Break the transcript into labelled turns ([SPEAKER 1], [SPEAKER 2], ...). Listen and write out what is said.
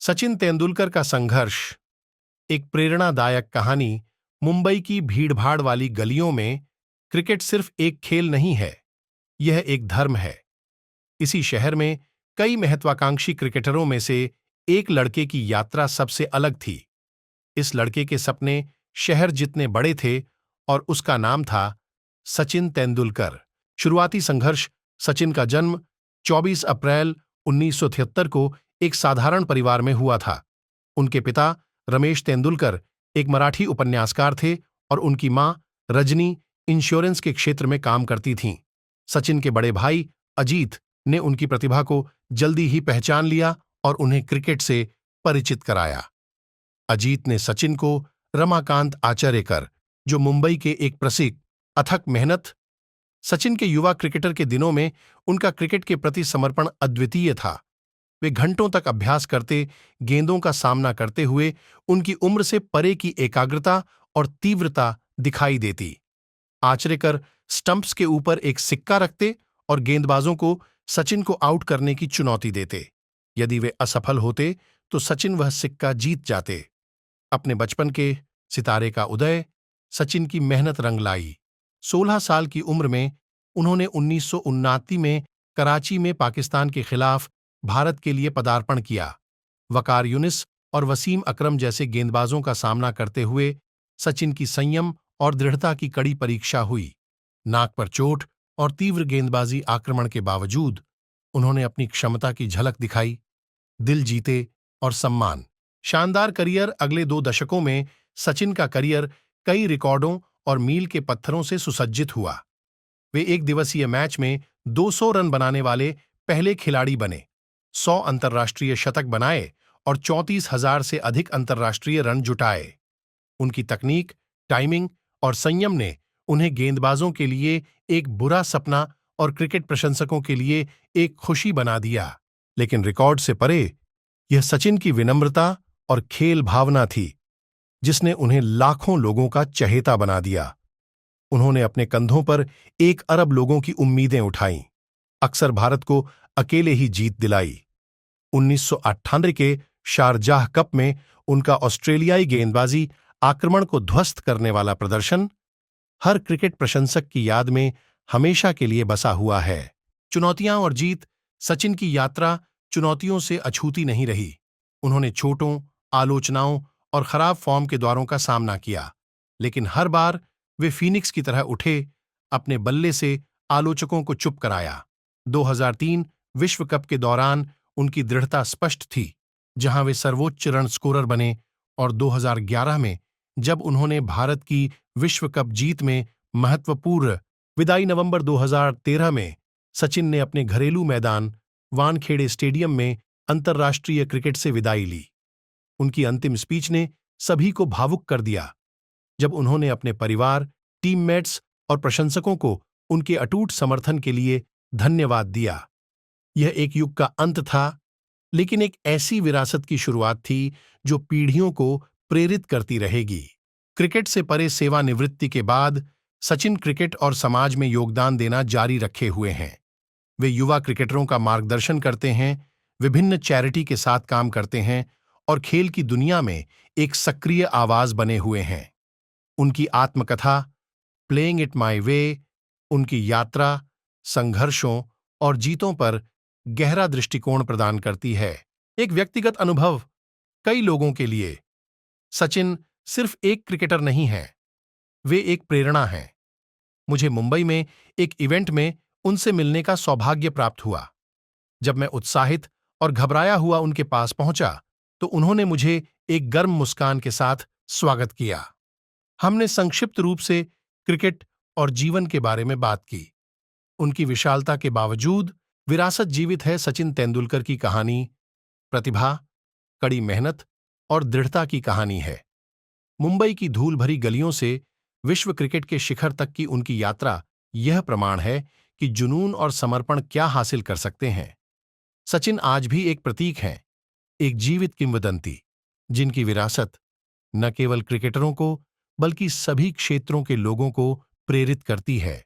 [SPEAKER 1] सचिन तेंदुलकर का संघर्ष एक प्रेरणादायक कहानी। मुंबई की भीड़भाड़ वाली गलियों में क्रिकेट सिर्फ एक खेल नहीं है, यह एक धर्म है। इसी शहर में कई महत्वाकांक्षी क्रिकेटरों में से एक लड़के की यात्रा सबसे अलग थी। इस लड़के के सपने शहर जितने बड़े थे और उसका नाम था सचिन तेंदुलकर। शुरुआती संघर्ष। सचिन का जन्म 24 अप्रैल 1973 को एक साधारण परिवार में हुआ था। उनके पिता रमेश तेंदुलकर एक मराठी उपन्यासकार थे और उनकी मां रजनी इंश्योरेंस के क्षेत्र में काम करती थीं। सचिन के बड़े भाई अजीत ने उनकी प्रतिभा को जल्दी ही पहचान लिया और उन्हें क्रिकेट से परिचित कराया। अजीत ने सचिन को रमाकांत आचरेकर, जो मुंबई के एक प्रसिद्ध अथक मेहनत। सचिन के युवा क्रिकेटर के दिनों में उनका क्रिकेट के प्रति समर्पण अद्वितीय था। वे घंटों तक अभ्यास करते, गेंदों का सामना करते हुए उनकी उम्र से परे की एकाग्रता और तीव्रता दिखाई देती। आचरेकर स्टंप्स के ऊपर एक सिक्का रखते और गेंदबाजों को सचिन को आउट करने की चुनौती देते। यदि वे असफल होते तो सचिन वह सिक्का जीत जाते। अपने बचपन के सितारे का उदय। सचिन की मेहनत रंग लाई। 16 साल की उम्र में उन्होंने 1979 में कराची में पाकिस्तान के खिलाफ भारत के लिए पदार्पण किया। वकार यूनिस और वसीम अकरम जैसे गेंदबाजों का सामना करते हुए सचिन की संयम और दृढ़ता की कड़ी परीक्षा हुई। नाक पर चोट और तीव्र गेंदबाजी आक्रमण के बावजूद उन्होंने अपनी क्षमता की झलक दिखाई, दिल जीते और सम्मान। शानदार करियर। अगले 2 दशकों में सचिन का करियर कई रिकॉर्डों और मील के पत्थरों से सुसज्जित हुआ। वे एक दिवसीय मैच में 200 रन बनाने वाले पहले खिलाड़ी बने, 100 अंतर्राष्ट्रीय शतक बनाए और 34,000 से अधिक अंतर्राष्ट्रीय रन जुटाए। उनकी तकनीक, टाइमिंग और संयम ने उन्हें गेंदबाजों के लिए एक बुरा सपना और क्रिकेट प्रशंसकों के लिए एक खुशी बना दिया। लेकिन रिकॉर्ड से परे यह सचिन की विनम्रता और खेल भावना थी, जिसने उन्हें लाखों लोगों का चहेता बना दिया। उन्होंने अपने कंधों पर 1 अरब लोगों की उम्मीदें उठाईं, अक्सर भारत को अकेले ही जीत दिलाई। 1998 के शारजाह कप में उनका ऑस्ट्रेलियाई गेंदबाजी आक्रमण को ध्वस्त करने वाला प्रदर्शन हर क्रिकेट प्रशंसक की याद में हमेशा के लिए बसा हुआ है। चुनौतियां और जीत। सचिन की यात्रा चुनौतियों से अछूती नहीं रही। उन्होंने चोटों, आलोचनाओं और खराब फॉर्म के दौरों का सामना किया, लेकिन हर बार वे फीनिक्स की तरह उठे, अपने बल्ले से आलोचकों को चुप कराया। 2003 विश्व कप के दौरान उनकी दृढ़ता स्पष्ट थी, जहां वे सर्वोच्च रन स्कोरर बने, और 2011 में जब उन्होंने भारत की विश्व कप जीत में महत्वपूर्ण विदाई। नवंबर 2013 में सचिन ने अपने घरेलू मैदान वानखेड़े स्टेडियम में अंतर्राष्ट्रीय क्रिकेट से विदाई ली। उनकी अंतिम स्पीच ने सभी को भावुक कर दिया, जब उन्होंने अपने परिवार, टीममेट्स और प्रशंसकों को उनके अटूट समर्थन के लिए धन्यवाद दिया। यह एक युग का अंत था, लेकिन एक ऐसी विरासत की शुरुआत थी जो पीढ़ियों को प्रेरित करती रहेगी। क्रिकेट से परे सेवानिवृत्ति के बाद सचिन क्रिकेट और समाज में योगदान देना जारी रखे हुए हैं। वे युवा क्रिकेटरों का मार्गदर्शन करते हैं, विभिन्न चैरिटी के साथ काम करते हैं और खेल की दुनिया में एक सक्रिय आवाज बने हुए हैं। उनकी आत्मकथा प्लेइंग इट माई वे उनकी यात्रा, संघर्षों और जीतों पर गहरा दृष्टिकोण प्रदान करती है। एक व्यक्तिगत अनुभव। कई लोगों के लिए सचिन सिर्फ एक क्रिकेटर नहीं हैं, वे एक प्रेरणा हैं। मुझे मुंबई में एक इवेंट में उनसे मिलने का सौभाग्य प्राप्त हुआ। जब मैं उत्साहित और घबराया हुआ उनके पास पहुंचा, तो उन्होंने मुझे एक गर्म मुस्कान के साथ स्वागत किया। हमने संक्षिप्त रूप से क्रिकेट और जीवन के बारे में बात की। उनकी विशालता के बावजूद विरासत जीवित है। सचिन तेंदुलकर की कहानी प्रतिभा, कड़ी मेहनत और दृढ़ता की कहानी है। मुंबई की धूल भरी गलियों से विश्व क्रिकेट के शिखर तक की उनकी यात्रा यह प्रमाण है कि जुनून और समर्पण क्या हासिल कर सकते हैं। सचिन आज भी एक प्रतीक हैं, एक जीवित किंवदंती, जिनकी विरासत न केवल क्रिकेटरों को बल्कि सभी क्षेत्रों के लोगों को प्रेरित करती है।